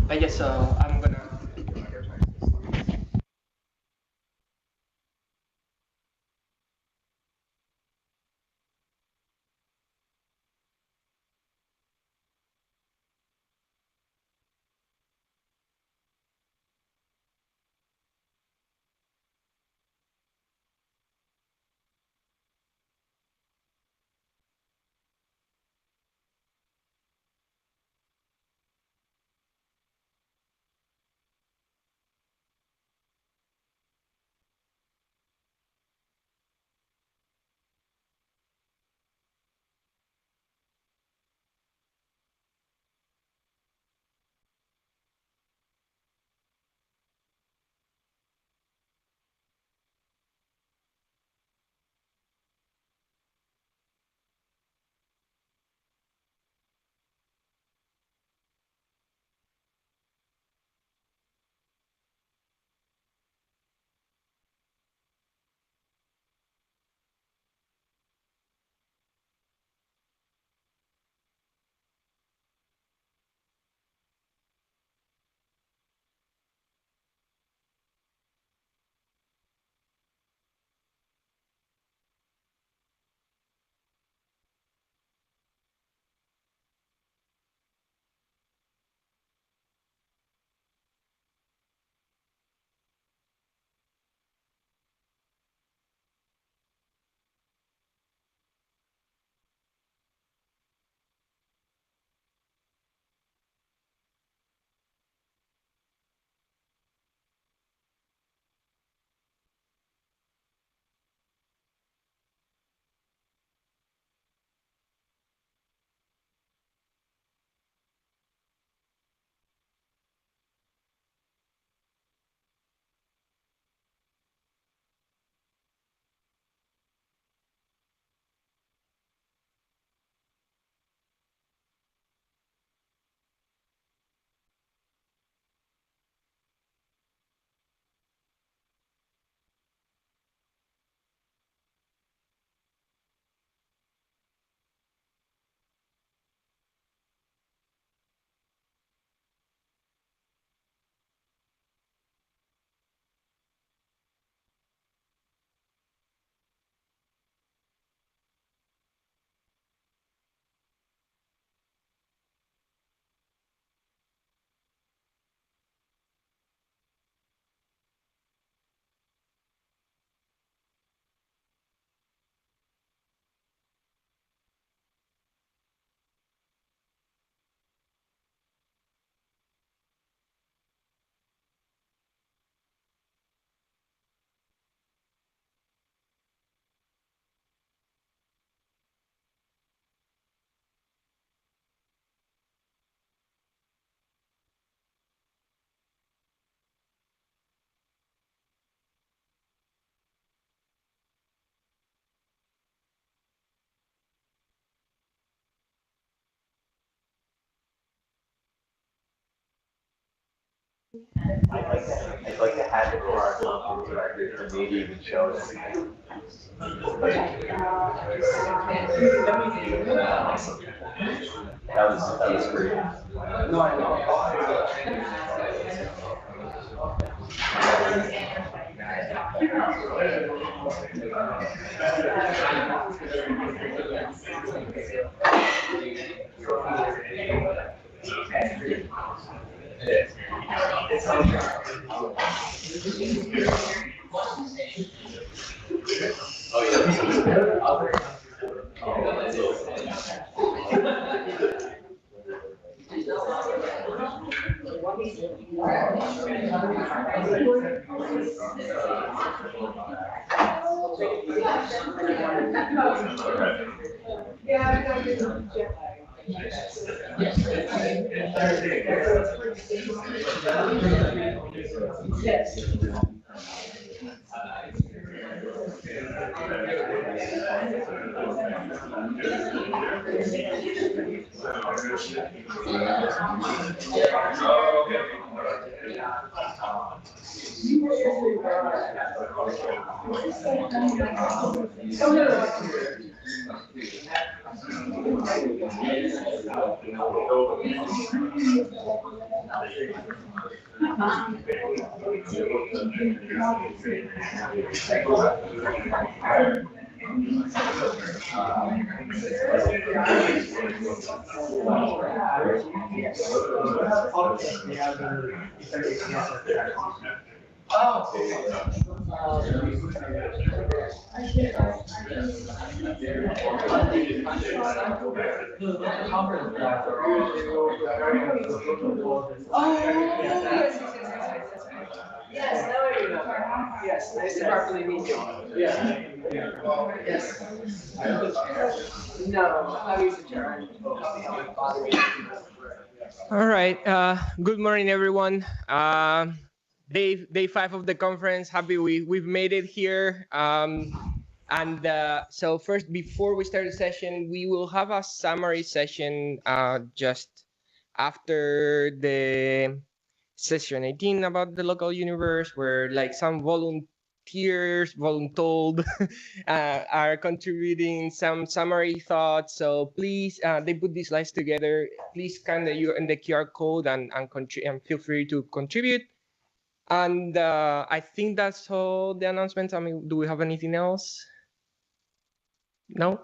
I guess so. I'm gonna. I'd like to have it for our conference, but I did the maybe even show it. That was great. No, I Yes, now I remember. Yes, nice to properly meet you. Yeah. Yes. No, I'm used to Jared. All right. Good morning, everyone. Day 5 of the conference. Happy we've made it here. So first, before we start the session, we will have a summary session just after the session 18 about the local universe, where like some volunteers, voluntold, are contributing some summary thoughts. So please, they put these slides together. Please scan the QR code and feel free to contribute. And I think that's all the announcements. I mean, do we have anything else? No?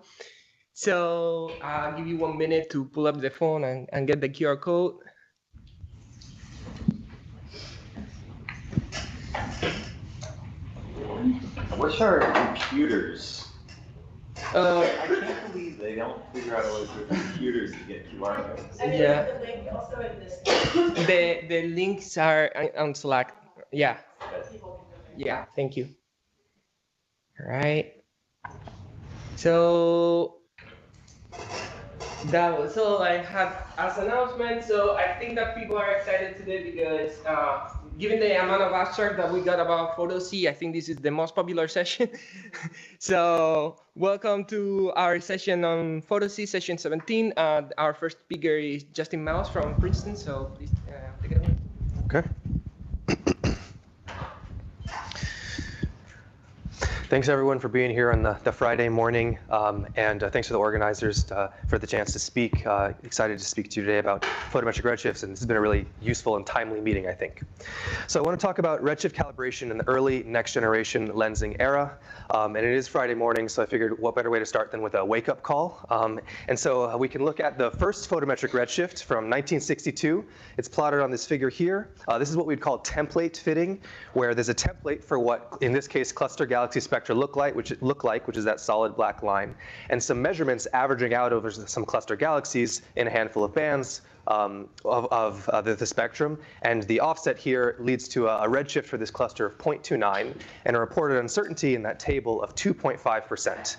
So I'll give you 1 minute to pull up the phone and get the QR code. What's our computers? I can't believe they don't figure out a way for computers to get QR codes. Yeah. The link also in this. The links are on Slack. Yeah. Yeah. Thank you. All right. So that was all I had as announcement. So I think that people are excited today because given the amount of abstract that we got about PhotoC, I think this is the most popular session. So welcome to our session on PhotoC, session 17. Our first speaker is Justin Mouse from Princeton. So please take it away. Okay. Thanks everyone for being here on the Friday morning, and thanks to the organizers for the chance to speak. Excited to speak to you today about photometric redshifts, and this has been a really useful and timely meeting, I think. So I want to talk about redshift calibration in the early next generation lensing era, and it is Friday morning, so I figured what better way to start than with a wake-up call. And so we can look at the first photometric redshift from 1962. It's plotted on this figure here. This is what we'd call template fitting, where there's a template for what, in this case, cluster galaxy spectra look like, which is that solid black line, and some measurements averaging out over some cluster galaxies in a handful of bands of the spectrum. And the offset here leads to a redshift for this cluster of 0.29 and a reported uncertainty in that table of 2.5%.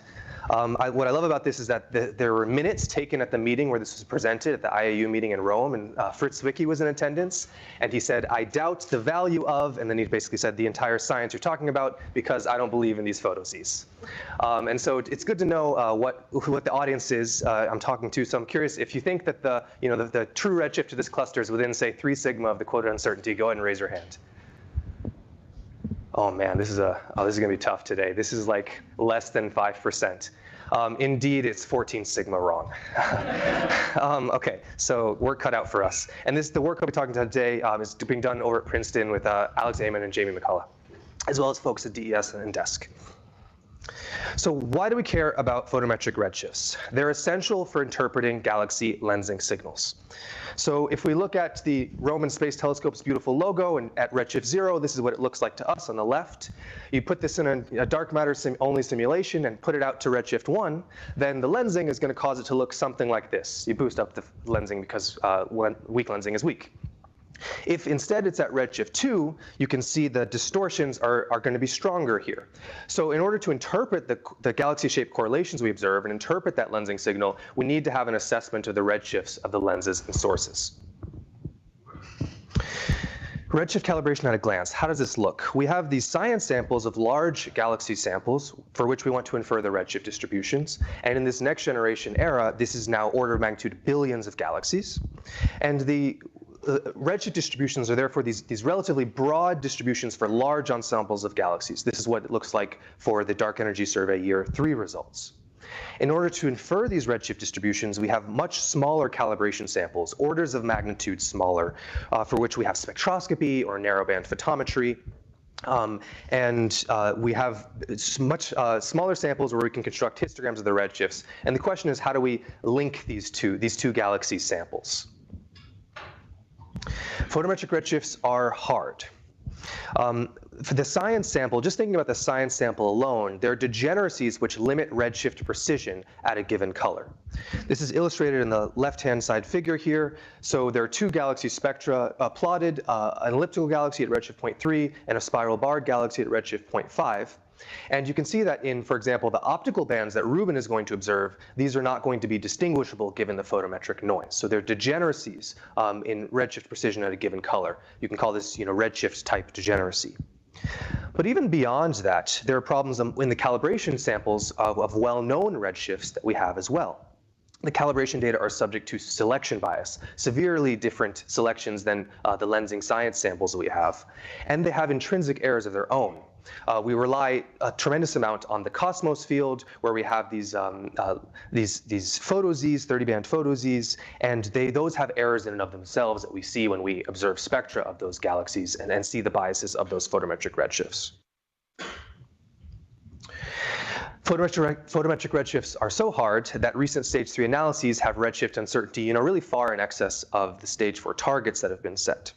What I love about this is that there were minutes taken at the meeting where this was presented at the IAU meeting in Rome, and Fritz Zwicky was in attendance, and he said, "I doubt the value of," and then he basically said, "the entire science you're talking about, because I don't believe in these photoses." And so it's good to know what the audience is I'm talking to. So I'm curious if you think that the true redshift to this cluster is within, say, 3 sigma of the quoted uncertainty. Go ahead and raise your hand. Oh man, this is gonna be tough today. This is like less than 5%. Indeed, it's 14 sigma wrong. Okay, so work cut out for us. And the work I'll be talking about today is being done over at Princeton with Alex Amon and Jamie McCullough, as well as folks at DES and DESC. So why do we care about photometric redshifts? They're essential for interpreting galaxy lensing signals. So if we look at the Roman Space Telescope's beautiful logo, and at redshift 0, this is what it looks like to us on the left. You put this in a dark matter only simulation and put it out to redshift 1, then the lensing is going to cause it to look something like this. You boost up the lensing because weak lensing is weak. If instead it's at redshift 2, you can see the distortions are going to be stronger here. So in order to interpret the galaxy-shaped correlations we observe and interpret that lensing signal, we need to have an assessment of the redshifts of the lenses and sources. Redshift calibration at a glance. How does this look? We have these science samples of large galaxy samples for which we want to infer the redshift distributions. And in this next generation era, this is now order of magnitude billions of galaxies. And the redshift distributions are therefore these relatively broad distributions for large ensembles of galaxies. This is what it looks like for the Dark Energy Survey Year 3 results. In order to infer these redshift distributions, we have much smaller calibration samples, orders of magnitude smaller, for which we have spectroscopy or narrowband photometry. We have much smaller samples where we can construct histograms of the redshifts. And the question is, how do we link these two galaxy samples? Photometric redshifts are hard. For the science sample, just thinking about the science sample alone, there are degeneracies which limit redshift precision at a given color. This is illustrated in the left-hand side figure here. So there are two galaxy spectra plotted, an elliptical galaxy at redshift 0.3 and a spiral barred galaxy at redshift 0.5. And you can see that in, for example, the optical bands that Rubin is going to observe, these are not going to be distinguishable given the photometric noise. So they're degeneracies in redshift precision at a given color. You can call this, redshift type degeneracy. But even beyond that, there are problems in the calibration samples of well-known redshifts that we have as well. The calibration data are subject to selection bias, severely different selections than the lensing science samples that we have. And they have intrinsic errors of their own. We rely a tremendous amount on the cosmos field, where we have these photo-Zs, 30-band photo-Zs, and those have errors in and of themselves that we see when we observe spectra of those galaxies and see the biases of those photometric redshifts. Photometric redshifts are so hard that recent stage 3 analyses have redshift uncertainty, really far in excess of the stage 4 targets that have been set.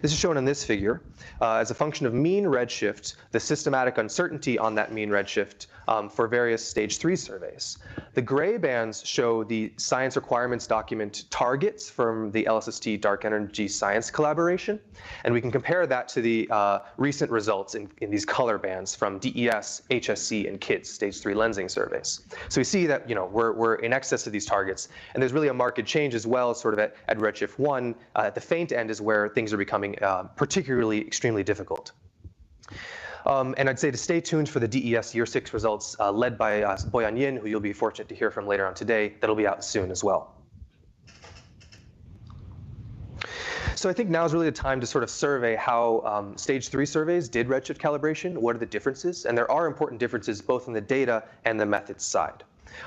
This is shown in this figure. As a function of mean redshift, the systematic uncertainty on that mean redshift for various stage 3 surveys. The gray bands show the science requirements document targets from the LSST Dark Energy Science collaboration. And we can compare that to the recent results in these color bands from DES, HSC, and KIDS, stage 3 lensing surveys. So we see that we're in excess of these targets. And there's really a marked change as well, sort of at redshift 1. At the faint end is where things are becoming particularly extremely difficult. And I'd say to stay tuned for the DES Year 6 results led by Boyan Yin, who you'll be fortunate to hear from later on today. That'll be out soon as well. So I think now is really the time to sort of survey how stage 3 surveys did redshift calibration. What are the differences? And there are important differences both in the data and the methods side.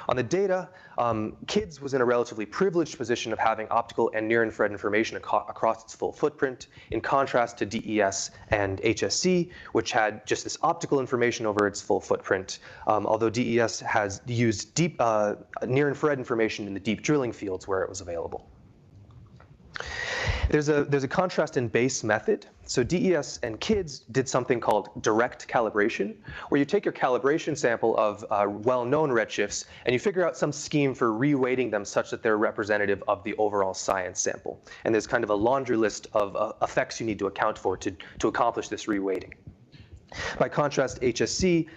On the data, KIDS was in a relatively privileged position of having optical and near-infrared information across its full footprint, in contrast to DES and HSC, which had just this optical information over its full footprint, although DES has used deep near-infrared information in the deep drilling fields where it was available. There's a contrast in base method. So DES and KIDS did something called direct calibration, where you take your calibration sample of well-known redshifts and you figure out some scheme for reweighting them such that they're representative of the overall science sample. And there's kind of a laundry list of effects you need to account for to accomplish this reweighting. By contrast, HSC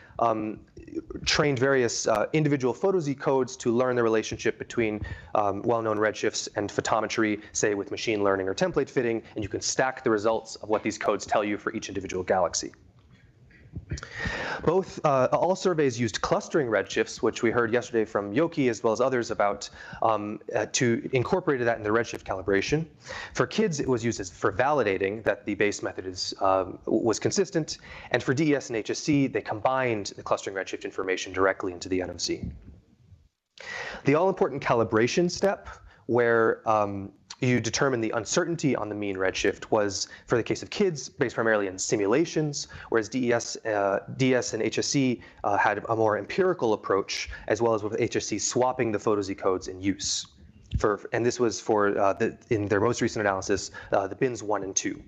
trained various individual photo-Z codes to learn the relationship between well-known redshifts and photometry, say with machine learning or template fitting, and you can stack the results of what these codes tell you for each individual galaxy. All surveys used clustering redshifts, which we heard yesterday from Yoki as well as others about, to incorporate that in the redshift calibration. For KIDS, it was used for validating that the base method was consistent. And for DES and HSC, they combined the clustering redshift information directly into the NMC. The all-important calibration step, where you determine the uncertainty on the mean redshift, was, for the case of KIDS, based primarily in simulations, whereas DES and HSC had a more empirical approach, as well as with HSC swapping the photo-Z codes in use. And this was for, in their most recent analysis, the bins 1 and 2.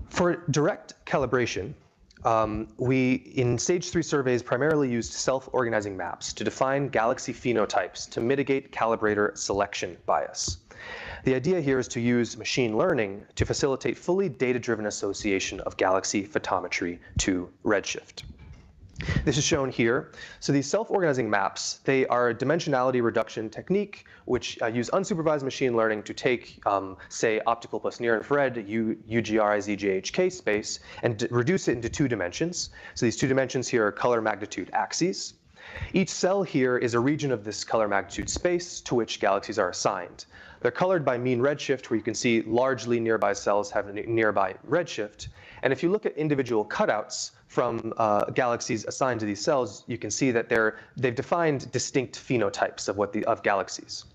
For direct calibration, we, in stage 3 surveys, primarily used self-organizing maps to define galaxy phenotypes to mitigate calibrator selection bias. The idea here is to use machine learning to facilitate fully data-driven association of galaxy photometry to redshift. This is shown here. So these self-organizing maps, they are a dimensionality reduction technique which use unsupervised machine learning to take, say, optical plus near-infrared, UGRIZJHK space, and reduce it into 2 dimensions. So these 2 dimensions here are color magnitude axes. Each cell here is a region of this color magnitude space to which galaxies are assigned. They're colored by mean redshift, where you can see largely nearby cells have a nearby redshift. And if you look at individual cutouts from galaxies assigned to these cells, you can see that they've defined distinct phenotypes of galaxies.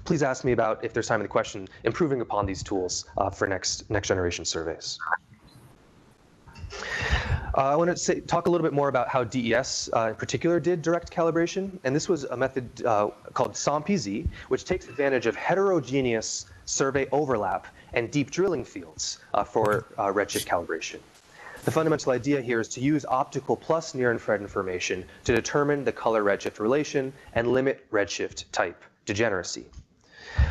Please ask me about, if there's time in the question, improving upon these tools for next generation surveys. I want to talk a little bit more about how DES in particular did direct calibration. And this was a method called SOMPZ, which takes advantage of heterogeneous survey overlap and deep drilling fields for redshift calibration. The fundamental idea here is to use optical plus near-infrared information to determine the color redshift relation and limit redshift type degeneracy.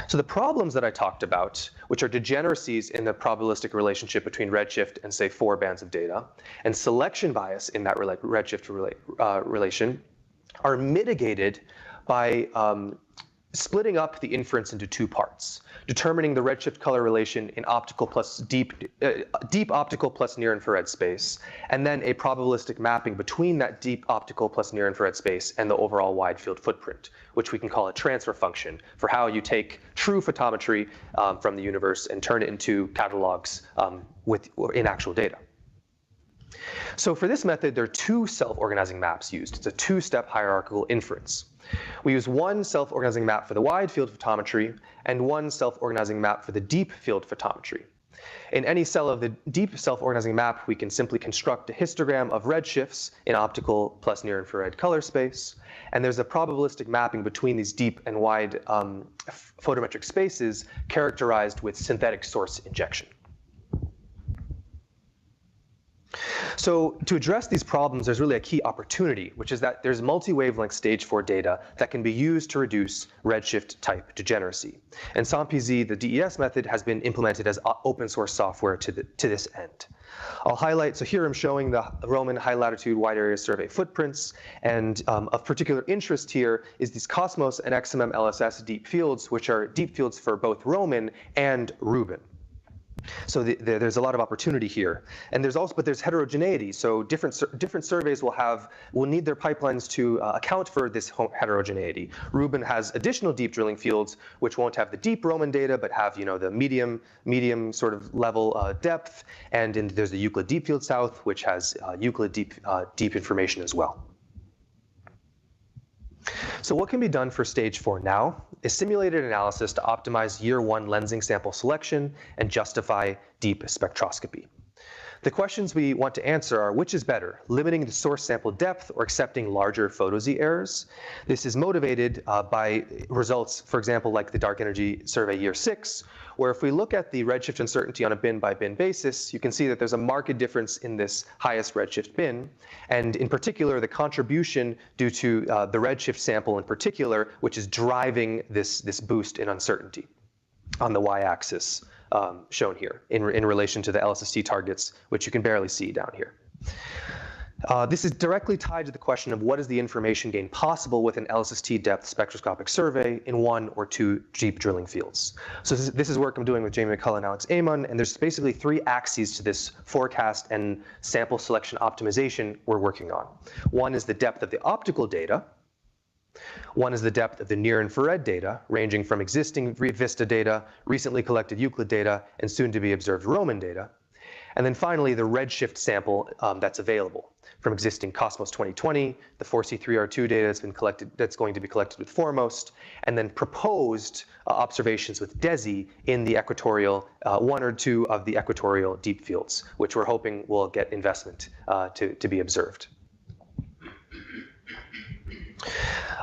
So the problems that I talked about, which are degeneracies in the probabilistic relationship between redshift and, say, 4 bands of data, and selection bias in that redshift relation, are mitigated by splitting up the inference into 2 parts, determining the redshift color relation in optical plus deep optical plus near infrared space, and then a probabilistic mapping between that deep optical plus near infrared space and the overall wide field footprint, which we can call a transfer function for how you take true photometry from the universe and turn it into catalogs in actual data. So for this method, there are 2 self-organizing maps used. It's a 2-step hierarchical inference. We use one self-organizing map for the wide field photometry and one self-organizing map for the deep field photometry. In any cell of the deep self-organizing map, we can simply construct a histogram of redshifts in optical plus near-infrared color space, and there's a probabilistic mapping between these deep and wide photometric spaces characterized with synthetic source injection. So to address these problems, there's really a key opportunity, which is that there's multi-wavelength stage 4 data that can be used to reduce redshift type degeneracy. And SOMPZ, the DES method, has been implemented as open source software to this end. I'll highlight, so here I'm showing the Roman high latitude wide area survey footprints, and of particular interest here is these Cosmos and XMM LSS deep fields, which are deep fields for both Roman and Rubin. So there's a lot of opportunity here, and there's heterogeneity. So different surveys will need their pipelines to account for this heterogeneity. Rubin has additional deep drilling fields which won't have the deep Roman data, but have the medium sort of level depth, and there's the Euclid Deep Field South, which has Euclid deep information as well. So what can be done for stage 4 now is simulated analysis to optimize year 1 lensing sample selection and justify deep spectroscopy. The questions we want to answer are, which is better, limiting the source sample depth or accepting larger photo-Z errors? This is motivated by results, for example, like the dark energy survey year 6, where if we look at the redshift uncertainty on a bin-by-bin basis, you can see that there's a marked difference in this highest redshift bin, and in particular, the contribution due to the redshift sample in particular, which is driving this boost in uncertainty on the y-axis. Shown here in relation to the LSST targets, which you can barely see down here. This is directly tied to the question of what is the information gain possible with an LSST depth spectroscopic survey in 1 or 2 deep drilling fields. So this is work I'm doing with Jamie McCullough and Alex Amon, and there's basically 3 axes to this forecast and sample selection optimization we're working on. One is the depth of the optical data. One is the depth of the near-infrared data, ranging from existing VISTA data, recently collected Euclid data, and soon-to-be observed Roman data. And then finally, the redshift sample that's available from existing Cosmos 2020, the 4C3R2 data that's going to be collected with Foremost, and then proposed observations with DESI in the equatorial, 1 or 2 of the equatorial deep fields, which we're hoping will get investment to be observed.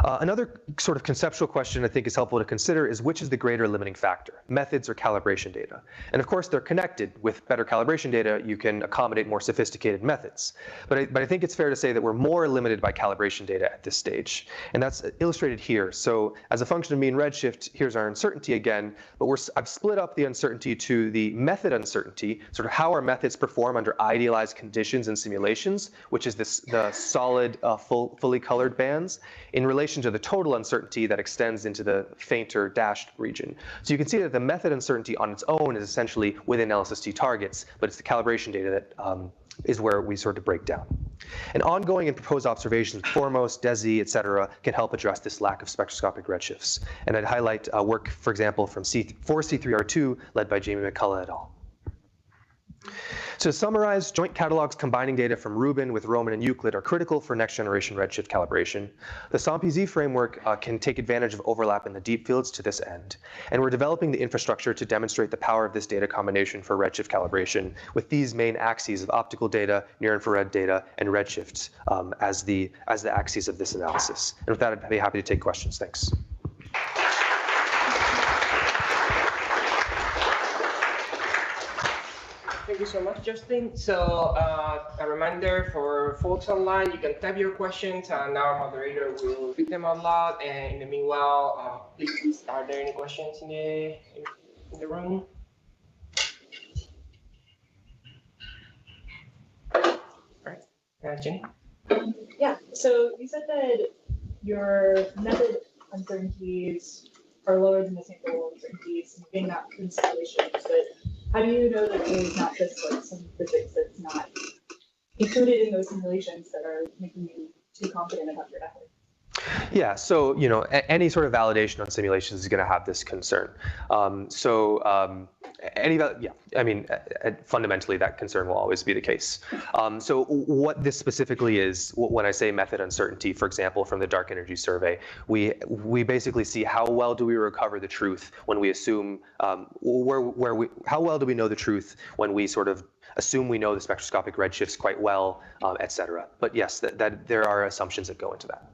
Another sort of conceptual question I think is helpful to consider is which is the greater limiting factor, methods or calibration data? And of course they're connected. With better calibration data, you can accommodate more sophisticated methods. But I think it's fair to say that we're more limited by calibration data at this stage. And that's illustrated here. So as a function of mean redshift, here's our uncertainty again, but I've split up the uncertainty to the method uncertainty, sort of how our methods perform under idealized conditions and simulations, which is the solid, fully colored bands, in relation to the total uncertainty that extends into the fainter dashed region. So you can see that the method uncertainty on its own is essentially within LSST targets, but it's the calibration data is where we sort of break down. And ongoing and proposed observations, foremost, DESI, et cetera, can help address this lack of spectroscopic redshifts. And I'd highlight work, for example, from 4C3R2, led by Jamie McCullough et al. So to summarize, joint catalogs combining data from Rubin with Roman and Euclid are critical for next generation redshift calibration. The SOMPZ framework can take advantage of overlap in the deep fields to this end. And we're developing the infrastructure to demonstrate the power of this data combination for redshift calibration with these main axes of optical data, near-infrared data, and redshifts as the axes of this analysis. And with that, I'd be happy to take questions. Thanks. Thank you so much, Justin. So a reminder for folks online, you can type your questions and our moderator will read them out loud. And in the meanwhile, please, are there any questions in the room? All right, Jenny? Yeah, so you said that your method uncertainties are lower than the sample uncertainties, maybe not in simulations, but how do you know that there's not just like some physics that's not included in those simulations that are making you too confident about your method? Yeah, so any sort of validation on simulations is going to have this concern. Fundamentally that concern will always be the case. So what this specifically is, when I say method uncertainty, for example, from the dark energy survey, we basically see how well do we recover the truth when we assume how well do we know the truth when we sort of assume we know the spectroscopic redshifts quite well, et cetera. But yes, that there are assumptions that go into that.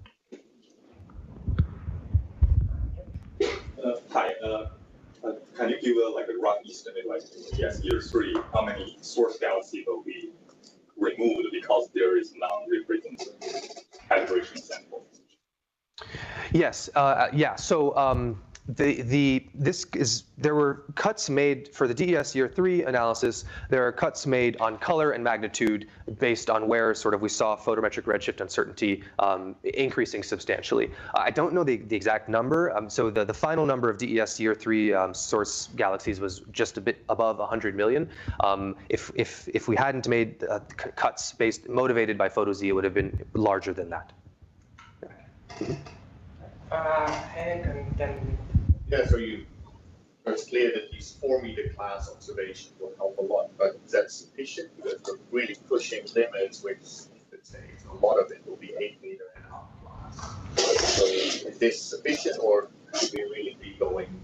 Hi, can you give a rough estimate, like year 3, how many source galaxies will be removed because there is non-repeating calibration sample? Yes, yeah. So there were cuts made for the DES year 3 analysis. There are cuts made on color and magnitude based on where sort of we saw photometric redshift uncertainty increasing substantially. I don't know the exact number. So the final number of DES year 3 source galaxies was just a bit above 100 million. If we hadn't made cuts motivated by PhotoZ, it would have been larger than that. And then. Yeah, so it's clear that these 4-meter class observations will help a lot, but is that sufficient? Because we're really pushing limits, which, let's say, a lot of it will be 8-meter and up class. So is this sufficient, or should we really be going?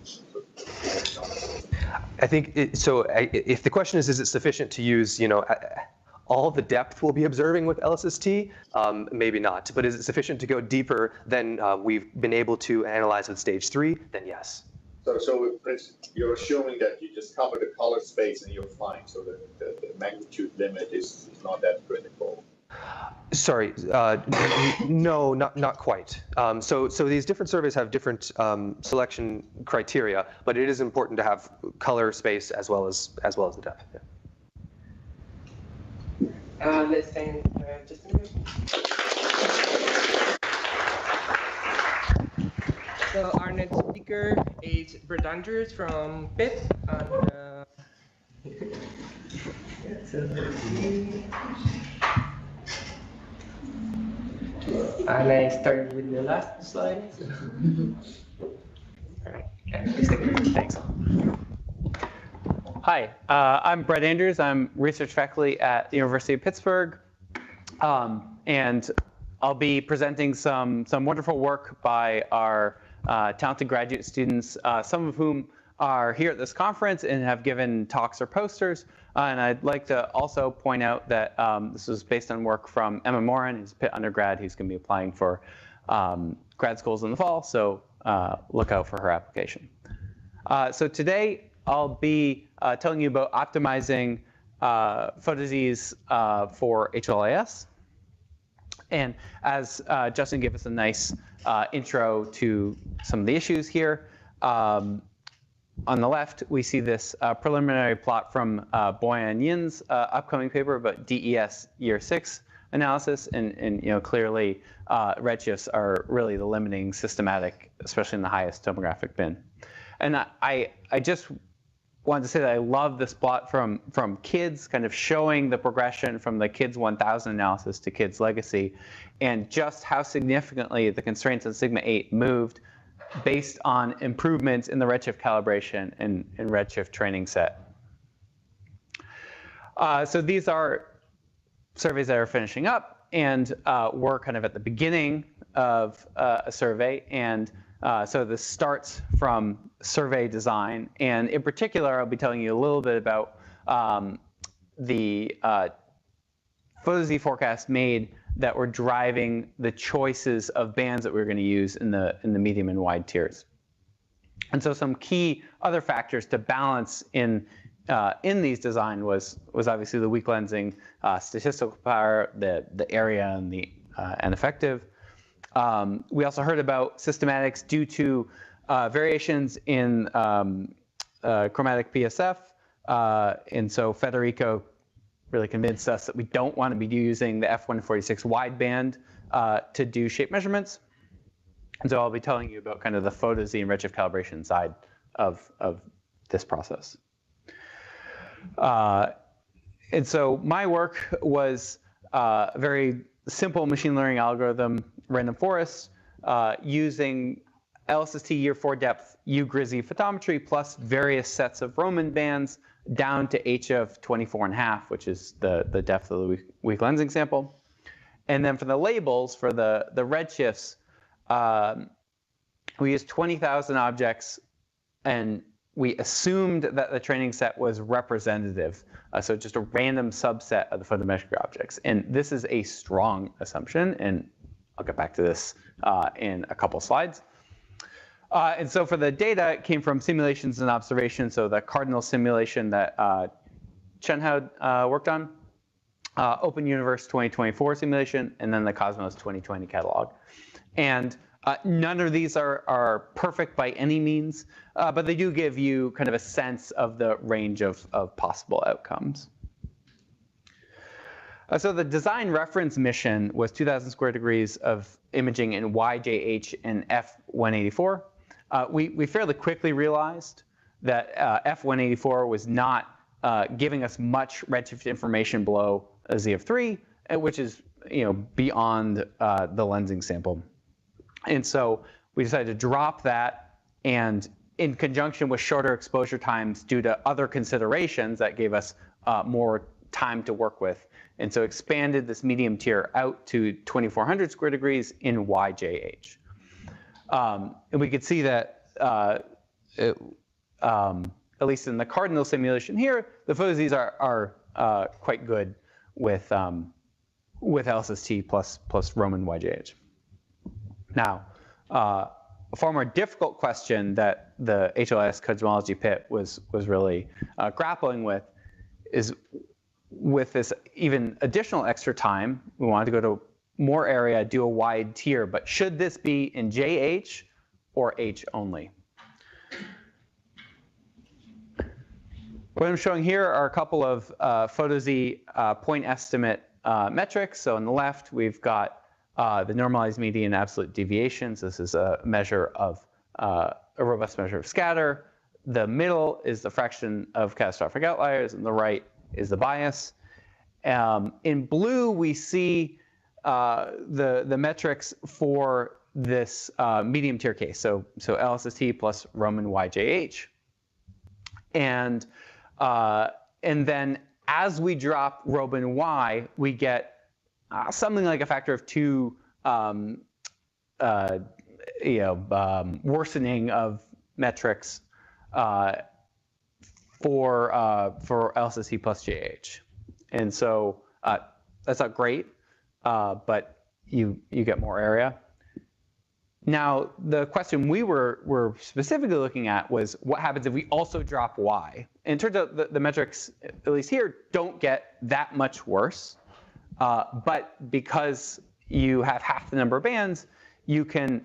I think if the question is it sufficient to use, all the depth we'll be observing with LSST? Maybe not. But is it sufficient to go deeper than we've been able to analyze with stage 3? Then yes. So you're assuming that you just cover the color space and you're fine, so that the magnitude limit is not that critical. Sorry, no, not quite. So these different surveys have different selection criteria, but it is important to have color space as well as the depth. Yeah. Let's thank Justin. So our next speaker is Brett Andrews from Pitt. And I started with the last slide. All right. Thanks. Hi, I'm Brett Andrews. I'm research faculty at the University of Pittsburgh, and I'll be presenting some wonderful work by our talented graduate students, some of whom are here at this conference and have given talks or posters. And I'd like to also point out that this was based on work from Emma Moran, who's a Pitt undergrad, who's going to be applying for grad schools in the fall. So look out for her application. So today, I'll be telling you about optimizing PhotoZs for HLIS. And as Justin gave us a nice intro to some of the issues here, on the left, we see this preliminary plot from Boyan Yin's upcoming paper about DES year 6 analysis. And clearly, redshifts are really the limiting systematic, especially in the highest tomographic bin. And I just wanted to say that I love this plot from KIDS, kind of showing the progression from the KIDS 1000 analysis to KIDS legacy, and just how significantly the constraints on sigma 8 moved based on improvements in the redshift calibration and redshift training set. So these are surveys that are finishing up, and we're kind of at the beginning of a survey. And so this starts from survey design. And in particular, I'll be telling you a little bit about the photosy forecast made that were driving the choices of bands that we were going to use in the medium and wide tiers. And so some key other factors to balance in these design was obviously the weak lensing, statistical power, the area, and the and effective. We also heard about systematics due to variations in chromatic PSF, and so Federico really convinced us that we don't want to be using the f146 wideband to do shape measurements. And so I'll be telling you about kind of the photosy and redshift calibration side of this process. And so my work was a very simple machine learning algorithm, random forest, using LSST year 4 depth U-Grizzly photometry plus various sets of Roman bands down to H of 24.5, which is the depth of the weak lensing sample. And then for the labels, for the redshifts, we used 20,000 objects, and we assumed that the training set was representative, so just a random subset of the photometric objects. And this is a strong assumption, and I'll get back to this in a couple slides. And so for the data, it came from simulations and observations. So the cardinal simulation that Chenhao worked on, Open Universe 2024 simulation, and then the Cosmos 2020 catalog. And none of these are perfect by any means, but they do give you kind of a sense of the range of possible outcomes. So the design reference mission was 2,000 square degrees of imaging in YJH and F184. We fairly quickly realized that F184 was not giving us much redshift information below a Z of 3, which is beyond the lensing sample. And so we decided to drop that, and in conjunction with shorter exposure times due to other considerations that gave us more time to work with, and so expanded this medium tier out to 2,400 square degrees in YJH. And we could see that, at least in the cardinal simulation here, the photoses are quite good with LSST plus Roman YJH. Now, a far more difficult question that the HLS cosmology pit was really grappling with is, with this even additional extra time, we wanted to go to more area, do a wide tier, but should this be in JH or H only? What I'm showing here are a couple of photosy point estimate metrics. So on the left, we've got the normalized median absolute deviations. This is a measure of a robust measure of scatter. The middle is the fraction of catastrophic outliers, and the right is the bias. In blue, we see the metrics for this medium tier case. So LSST plus Roman YJH. And then as we drop Roman Y, we get something like a factor of 2 worsening of metrics for LSST plus JH. And so that's not great, but you get more area. Now, the question we were specifically looking at was what happens if we also drop Y? And it turns out the metrics, at least here, don't get that much worse. But because you have half the number of bands, you can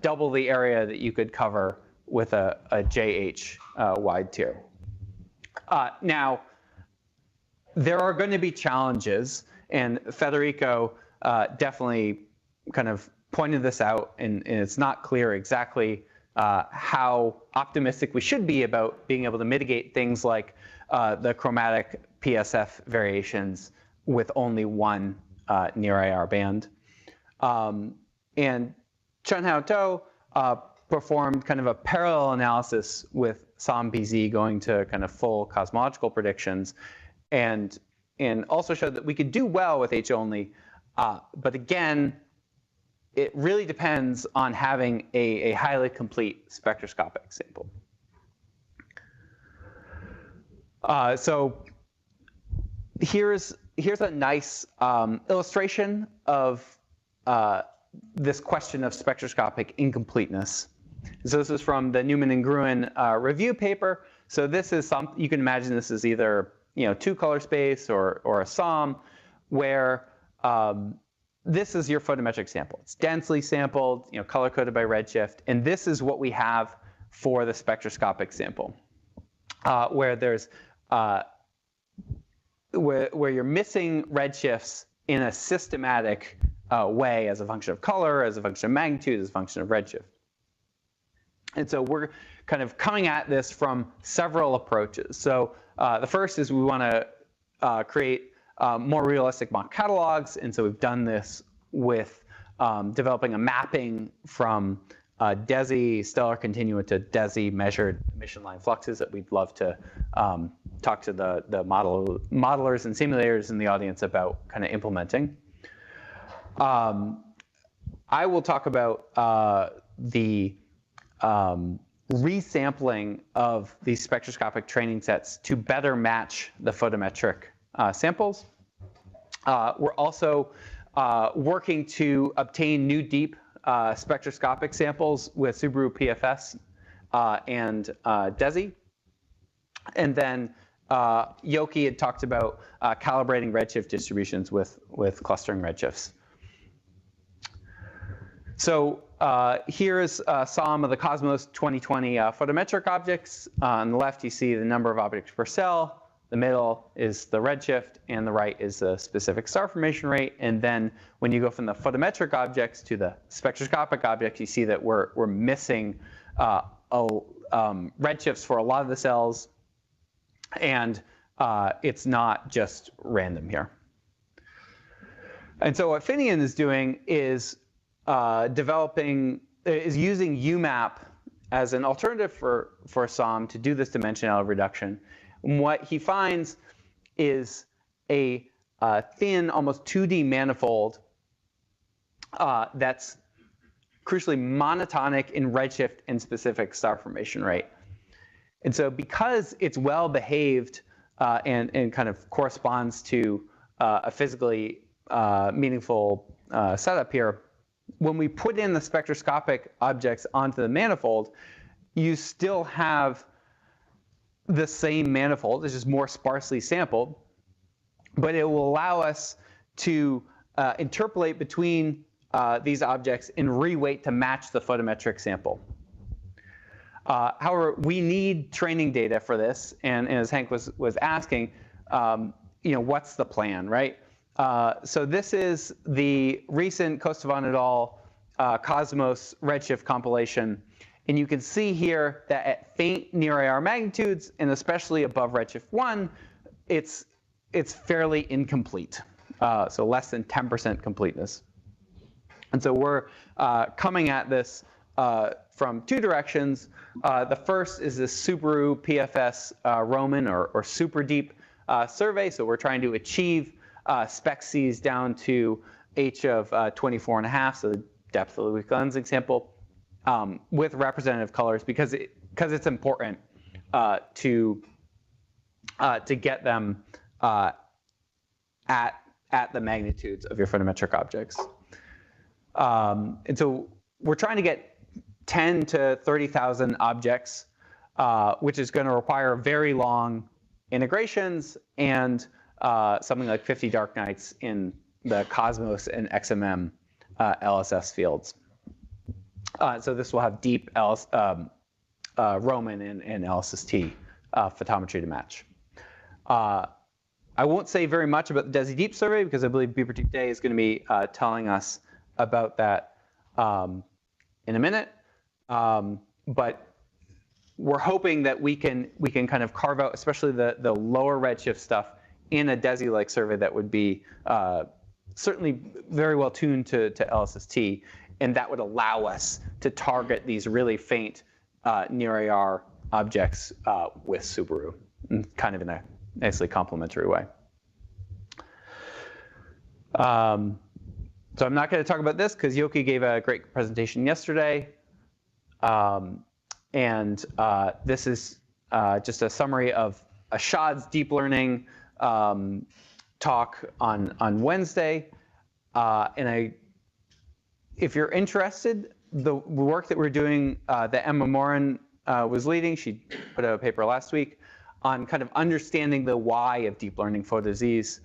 double the area that you could cover with a JH wide tier. Now, there are going to be challenges, and Federico definitely kind of pointed this out, and it's not clear exactly how optimistic we should be about being able to mitigate things like the chromatic PSF variations with only one near IR band. And Chun-Hao To performed kind of a parallel analysis with SOM-BZ going to kind of full cosmological predictions, and also showed that we could do well with H only, but again, it really depends on having a highly complete spectroscopic sample. So here's a nice illustration of this question of spectroscopic incompleteness. So this is from the Newman and Gruen review paper. So this is you can imagine this is either two color space or a SOM, where this is your photometric sample. It's densely sampled, color coded by redshift, and this is what we have for the spectroscopic sample, where there's where you're missing redshifts in a systematic way as a function of color, as a function of magnitude, as a function of redshift. And so we're kind of coming at this from several approaches. So the first is we want to create more realistic mock catalogs, and so we've done this with developing a mapping from DESI stellar continua to DESI measured emission line fluxes that we'd love to talk to the modelers and simulators in the audience about kind of implementing. I will talk about the resampling of these spectroscopic training sets to better match the photometric samples. We're also working to obtain new deep spectroscopic samples with Subaru PFS and DESI. And then Yoki had talked about calibrating redshift distributions with clustering redshifts. So here's some of the Cosmos 2020 photometric objects. On the left, you see the number of objects per cell. The middle is the redshift, and the right is the specific star formation rate. And then when you go from the photometric objects to the spectroscopic objects, you see that we're missing redshifts for a lot of the cells, and it's not just random here. And so what Finian is doing is using UMAP as an alternative for SOM to do this dimensionality reduction. And what he finds is a thin, almost 2D manifold that's crucially monotonic in redshift and specific star formation rate. And so because it's well behaved and kind of corresponds to a physically meaningful setup here, when we put in the spectroscopic objects onto the manifold, you still have the same manifold. It's just more sparsely sampled, but it will allow us to interpolate between these objects and reweight to match the photometric sample. However, we need training data for this, and as Hank was asking, what's the plan, right? So this is the recent Kostovan et al. Cosmos redshift compilation. And you can see here that at faint near IR magnitudes, and especially above redshift 1, it's fairly incomplete, so less than 10% completeness. And so we're coming at this from two directions. The first is this Subaru PFS Roman or super deep survey. So we're trying to achieve spec-Cs down to H of 24.5, so the depth of the weak lensing sample, with representative colors because it's important to get them at the magnitudes of your photometric objects. And so we're trying to get 10 to 30,000 objects, which is going to require very long integrations and something like 50 dark nights in the Cosmos and XMM LSS fields. So this will have deep Roman and LSST photometry to match. I won't say very much about the DESI Deep survey because I believe Beaver Day is going to be telling us about that in a minute. but we're hoping that we can kind of carve out, especially the lower redshift stuff, in a DESI-like survey that would be certainly very well tuned to LSST, and that would allow us to target these really faint near AR objects with Subaru, kind of in a nicely complementary way. So I'm not going to talk about this because Yoki gave a great presentation yesterday. This is just a summary of Ashad's deep learning talk on Wednesday. If you're interested, the work that we're doing, that Emma Morin was leading, she put out a paper last week on kind of understanding the why of deep learning for disease.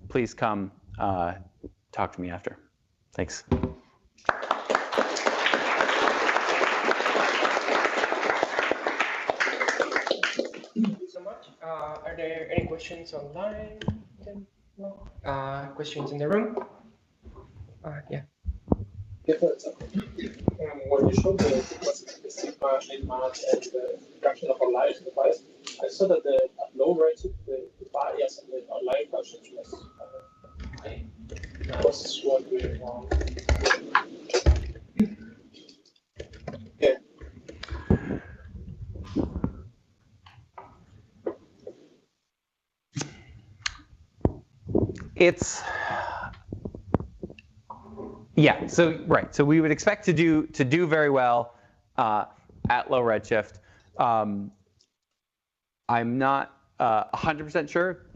Please come talk to me after. Thanks. Thank you so much. Are there any questions online? No? Questions in the room? Yeah. When you showed the sigma in Mars and the fraction of our life in the past, I saw that the low rate, the bias and the outlier functions was high. I was wondering why. Yeah. Yeah, so right. So we would expect to do very well at low redshift. I'm not 100% sure.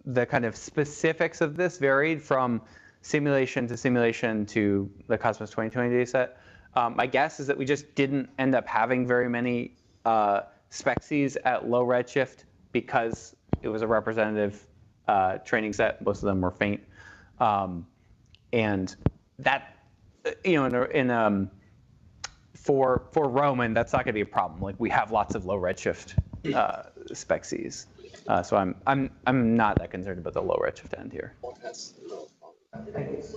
The kind of specifics of this varied from simulation to the Cosmos 2020 data set. My guess is that we just didn't end up having very many species at low redshift because it was a representative training set. Most of them were faint. And that, for Roman, that's not going to be a problem. Like, we have lots of low redshift species, so I'm not that concerned about the low redshift end here.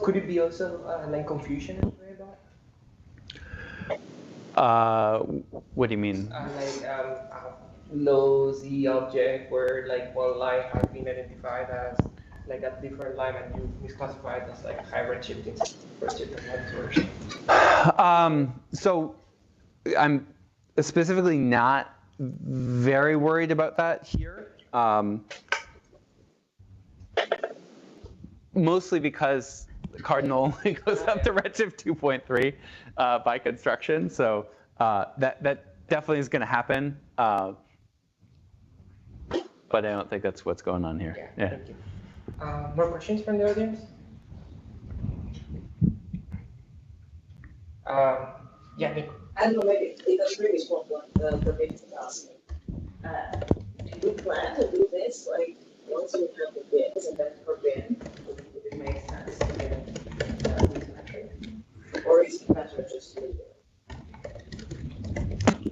Could it be also like confusion about that? What do you mean? Low Z object where like one line has been identified as like a different line and you misclassify it as like high redshift source. So I'm specifically not very worried about that here. Mostly because Cardinal only goes up to redshift 2.3 by construction. So that definitely is going to happen. But I don't think that's what's going on here. Yeah. Thank you. More questions from the audience? Yeah, Nick. I don't know, maybe the previous one, the meeting asked me. Do you plan to do this, like, once you have the bins and then for bin, would it make sense to get these metrics? Or is it better just to leave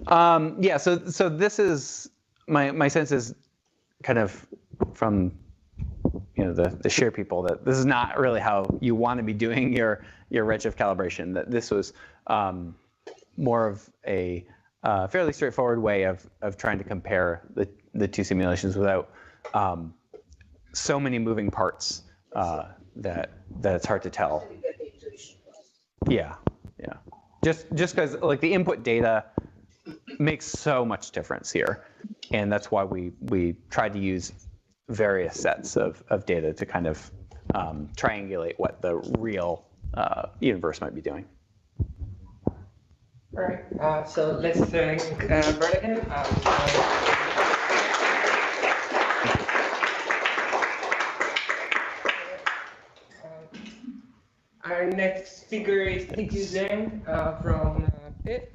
it? Yeah, so this is, my sense is kind of from the share people that this is not really how you want to be doing your redshift calibration. That this was more of a fairly straightforward way of trying to compare the two simulations without so many moving parts that it's hard to tell. Yeah. Just because like the input data makes so much difference here, and that's why we tried to use various sets of data to kind of triangulate what the real universe might be doing. All right, so let's thank Brad again. Our next speaker is T.Q. Zhang from Pitt.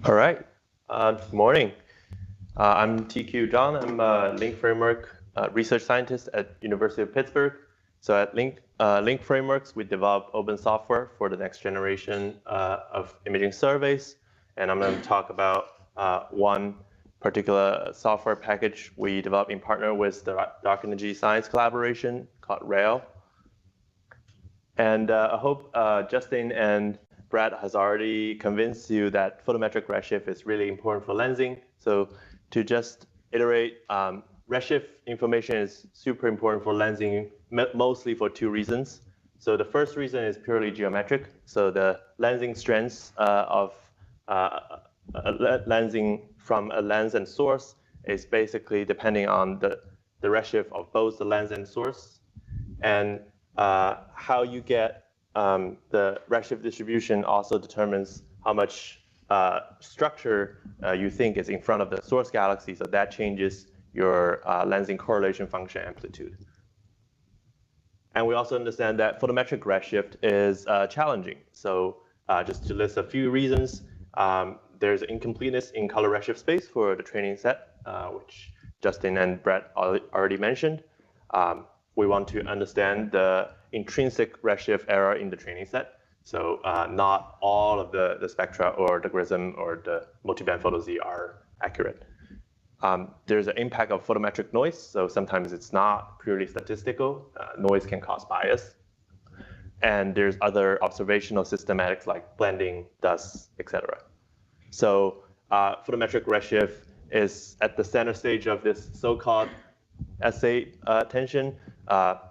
All right. Good morning. I'm TQ John. I'm a link framework research scientist at University of Pittsburgh. So at Link Frameworks, we develop open software for the next generation of imaging surveys. And I'm going to talk about one particular software package we developed in partner with the Dark Energy Science Collaboration called RAIL. And I hope Justin and Brad has already convinced you that photometric redshift is really important for lensing. So to just iterate, redshift information is super important for lensing, mostly for two reasons. So the first reason is purely geometric. So the lensing strengths of lensing from a lens and source is basically depending on the redshift of both the lens and source. And how you get the redshift distribution also determines how much structure you think is in front of the source galaxy. So that changes your lensing correlation function amplitude. And we also understand that photometric redshift is challenging. So just to list a few reasons, there's incompleteness in color redshift space for the training set, which Justin and Brett already mentioned. We want to understand the intrinsic redshift error in the training set. So not all of the spectra or the grism or the multiband photo Z are accurate. There's an impact of photometric noise. So sometimes it's not purely statistical. Noise can cause bias. And there's other observational systematics like blending, dust, etc. So photometric redshift is at the center stage of this so-called assay tension,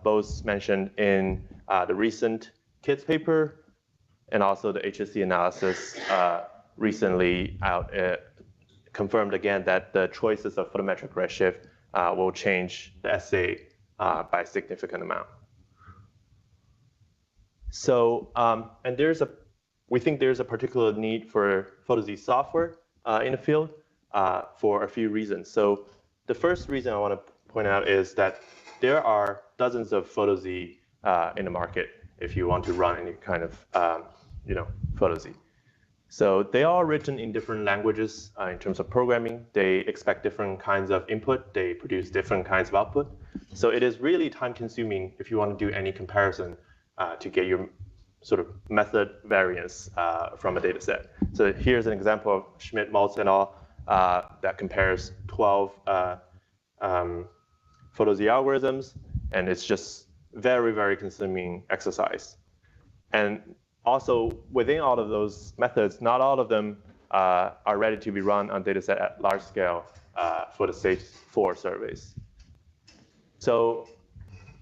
both mentioned in the recent KIDS paper and also the HSC analysis recently out confirmed again that the choices of photometric redshift will change the assay by a significant amount. So, and we think there's a particular need for PhotoZ software in the field for a few reasons. So the first reason I want to point out is that there are dozens of PhotoZ in the market if you want to run any kind of PhotoZ. So they are written in different languages in terms of programming. They expect different kinds of input. They produce different kinds of output. So it is really time consuming if you want to do any comparison to get your sort of method variance from a data set. So here's an example of Schmidt, Maltz, et al. That compares 12 PhotoZ algorithms, and it's just very, very consuming exercise. And also, within all of those methods, not all of them are ready to be run on data set at large scale for the stage 4 surveys. So,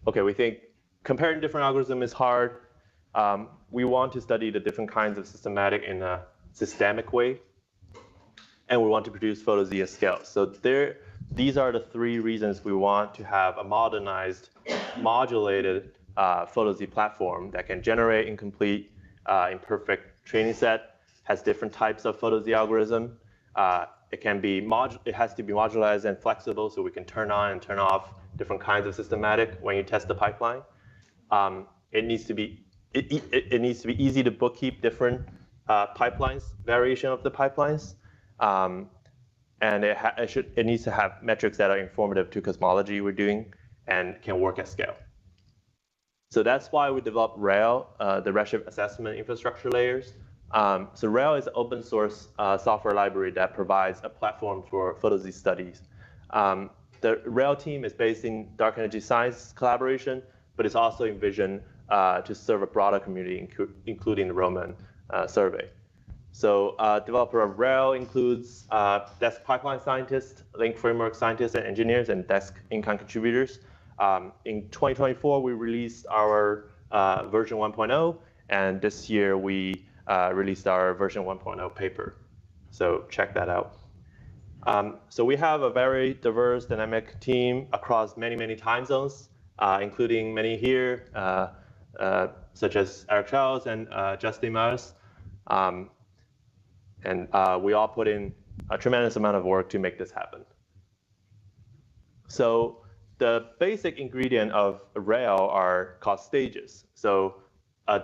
okay, we think comparing different algorithms is hard. We want to study the different kinds of systematic in a systemic way, and we want to produce PhotoZ at scale. So these are the three reasons we want to have a modernized, modulated PhotoZ platform that can generate incomplete, imperfect training set, has different types of PhotoZ algorithm. It has to be modularized and flexible, so we can turn on and turn off different kinds of systematic when you test the pipeline. It needs to be easy to bookkeep different pipelines, variation of the pipelines. And it needs to have metrics that are informative to cosmology we're doing and can work at scale. So that's why we developed RAIL, the redshift assessment infrastructure layers. So RAIL is an open source software library that provides a platform for PhotoZ studies. The RAIL team is based in Dark Energy Science Collaboration, but it's also envisioned to serve a broader community, including the Roman survey. So developer of RAIL includes desk pipeline scientists, Link framework scientists and engineers, and desk in-kind contributors. In 2024, we released our version 1.0, and this year we released our version 1.0 paper. So check that out. So we have a very diverse, dynamic team across many, many time zones, including many here, such as Eric Charles and Justin Mars. And we all put in a tremendous amount of work to make this happen. So the basic ingredient of RAIL are called stages. So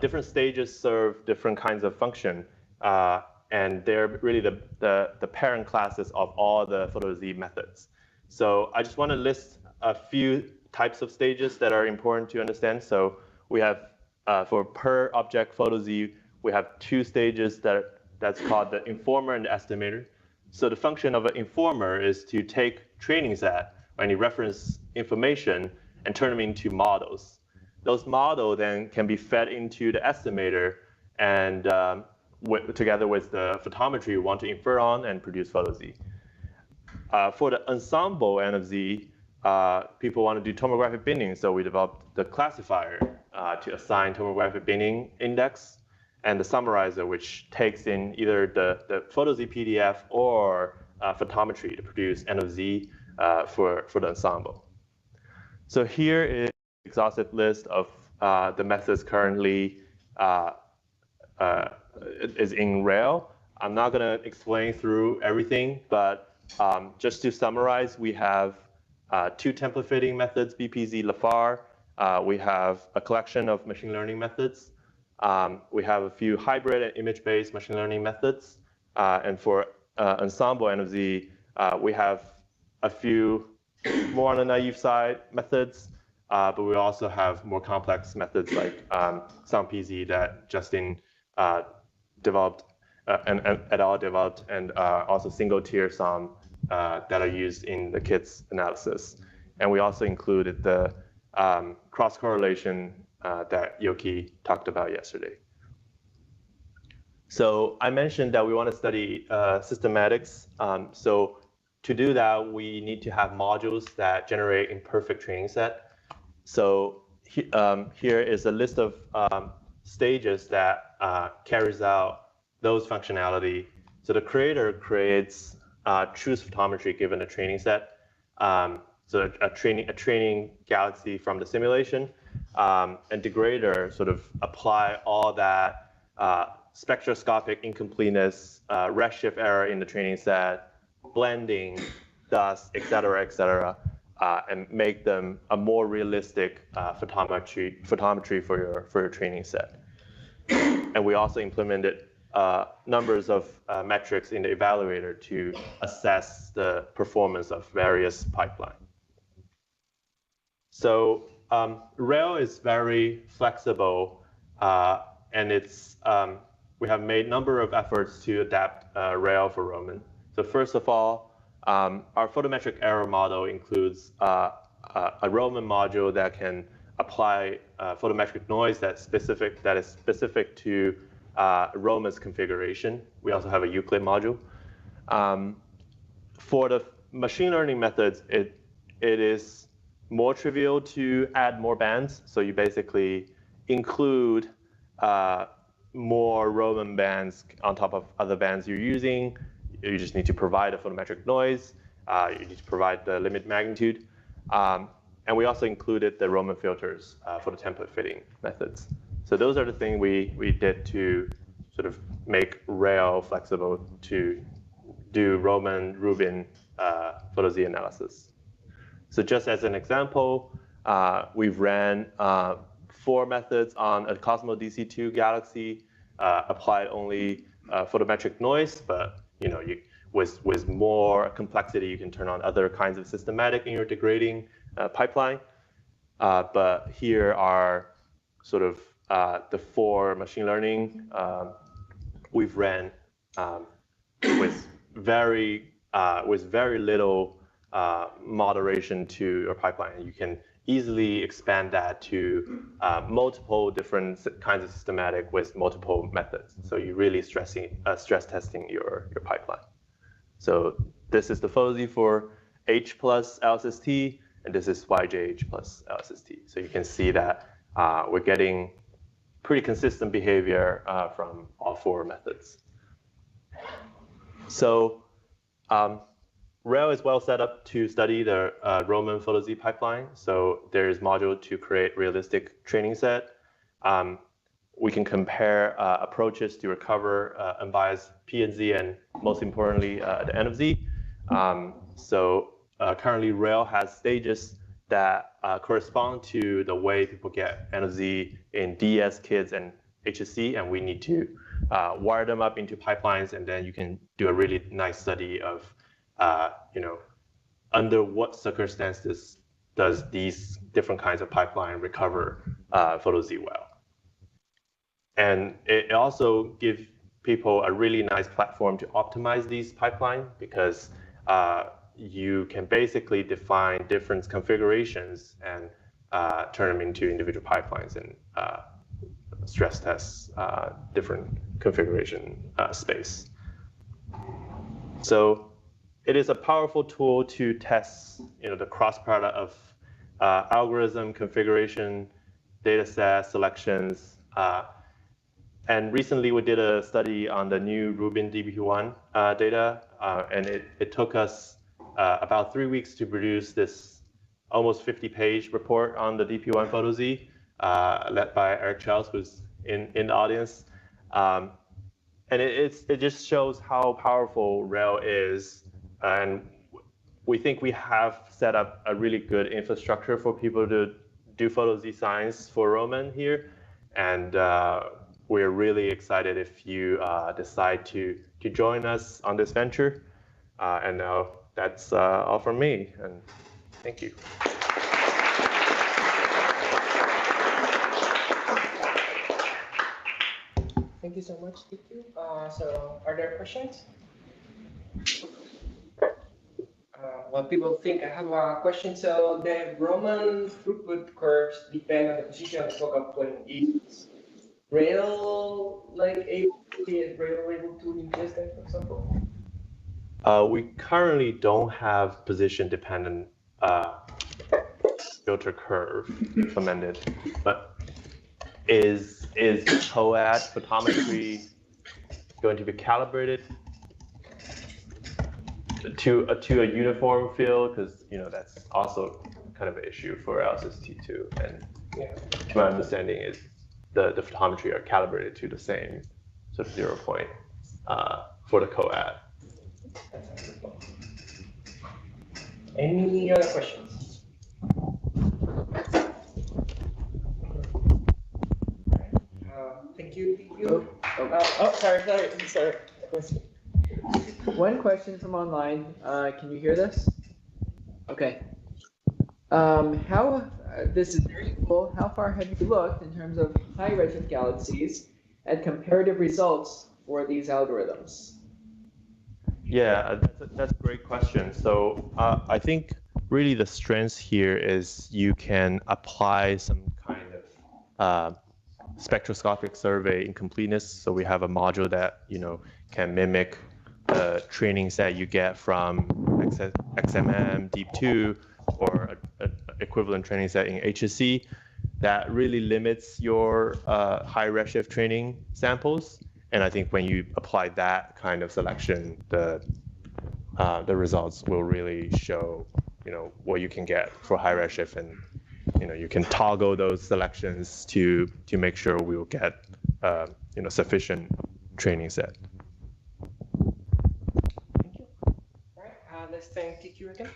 different stages serve different kinds of function, and they're really the parent classes of all the PhotoZ methods. So I just want to list a few types of stages that are important to understand. So we have, for per object photo Z, we have 2 stages that's called the informer and the estimator. So the function of an informer is to take training set or any reference information and turn them into models. Those models then can be fed into the estimator and together with the photometry you want to infer on and produce photo Z. For the ensemble N of Z, people want to do tomographic binning, so we developed the classifier to assign tomographic binning index, and the summarizer, which takes in either the photo Z PDF or photometry to produce N of Z for the ensemble. So here is an exhaustive list of the methods currently is in Rail. I'm not going to explain through everything, but just to summarize, we have 2 template fitting methods, BPZ, LaFar. We have a collection of machine learning methods. We have a few hybrid and image-based machine learning methods. And for ensemble N of Z, we have a few more on the naive side methods, but we also have more complex methods like SoundPZ that Justin developed and et al. Developed, and also single tier SOM that are used in the KITS analysis. And we also included the cross correlation that Yoki talked about yesterday. So I mentioned that we want to study systematics. So to do that, we need to have modules that generate imperfect training set. So here is a list of stages that carries out those functionality. So the creator creates true photometry given a training set. So a training galaxy from the simulation, and degrader sort of apply all that spectroscopic incompleteness, redshift error in the training set, blending, dust, et cetera, and make them a more realistic photometry for your training set. And we also implemented numbers of metrics in the evaluator to assess the performance of various pipelines. So Rail is very flexible, and it's we have made a number of efforts to adapt Rail for Roman. So first of all, our photometric error model includes a Roman module that can apply photometric noise that is specific to Roman's configuration. We also have a Euclid module. For the machine learning methods, it is more trivial to add more bands. So you basically include more Roman bands on top of other bands you're using. You just need to provide a photometric noise. You need to provide the limit magnitude. And we also included the Roman filters for the template fitting methods. So those are the things we did to sort of make Rail flexible to do Roman Rubin photo Z analysis. So just as an example, we've ran 4 methods on a Cosmo DC2 galaxy, applied only photometric noise, but with more complexity, you can turn on other kinds of systematic in your degrading pipeline. But here are sort of the 4 machine learning we've ran with very little moderation to your pipeline. You can easily expand that to multiple different kinds of systematic with multiple methods. So you're really stress testing your pipeline. So this is the photo Z for H plus LSST, and this is YJH plus LSST. So you can see that we're getting pretty consistent behavior from all 4 methods. So Rail is well set up to study the Roman photo Z pipeline. So there is module to create realistic training set. We can compare approaches to recover unbiased P and Z, and most importantly, the N of Z. So currently, Rail has stages that correspond to the way people get N of Z in DS, KIDS, and HSC, and we need to wire them up into pipelines, and then you can do a really nice study of under what circumstances does these different kinds of pipeline recover photo Z well. And it also gives people a really nice platform to optimize these pipelines, because you can basically define different configurations and turn them into individual pipelines and stress test different configuration space. So it is a powerful tool to test, the cross product of algorithm, configuration, data set, selections. And recently we did a study on the new Rubin DP1 data, and it took us about 3 weeks to produce this almost 50-page report on the DP1 photo Z, led by Eric Charles, who's in the audience. And it just shows how powerful RAIL is. And we think we have set up a really good infrastructure for people to do photo Z science for Roman here. And we're really excited if you decide to join us on this venture. And now that's all from me, and thank you. Thank you so much, TQ. So are there questions? Well, people think I have a question. So the Roman throughput curves depend on the position of the focal point. Is RAIL able to ingest them, for example? We currently don't have position-dependent filter curve implemented, but is COAD photometry going to be calibrated to a uniform field? Because that's also kind of an issue for LSST2. And to my understanding is the photometry are calibrated to the same sort of 0 point for the COAD. Any other questions? Thank you. Sorry. One question from online. Can you hear this? Okay. This is very cool. How far have you looked in terms of high redshift galaxies at comparative results for these algorithms? Yeah, that's a great question. So I think really the strength here is you can apply some kind of spectroscopic survey incompleteness. So we have a module that can mimic the training set you get from XMM, Deep2, or an equivalent training set in HSC that really limits your high redshift training samples. And I think when you apply that kind of selection, the results will really show, what you can get for high redshift, and you can toggle those selections to make sure we will get sufficient training set. Thank you. All right, let's thank TQ again.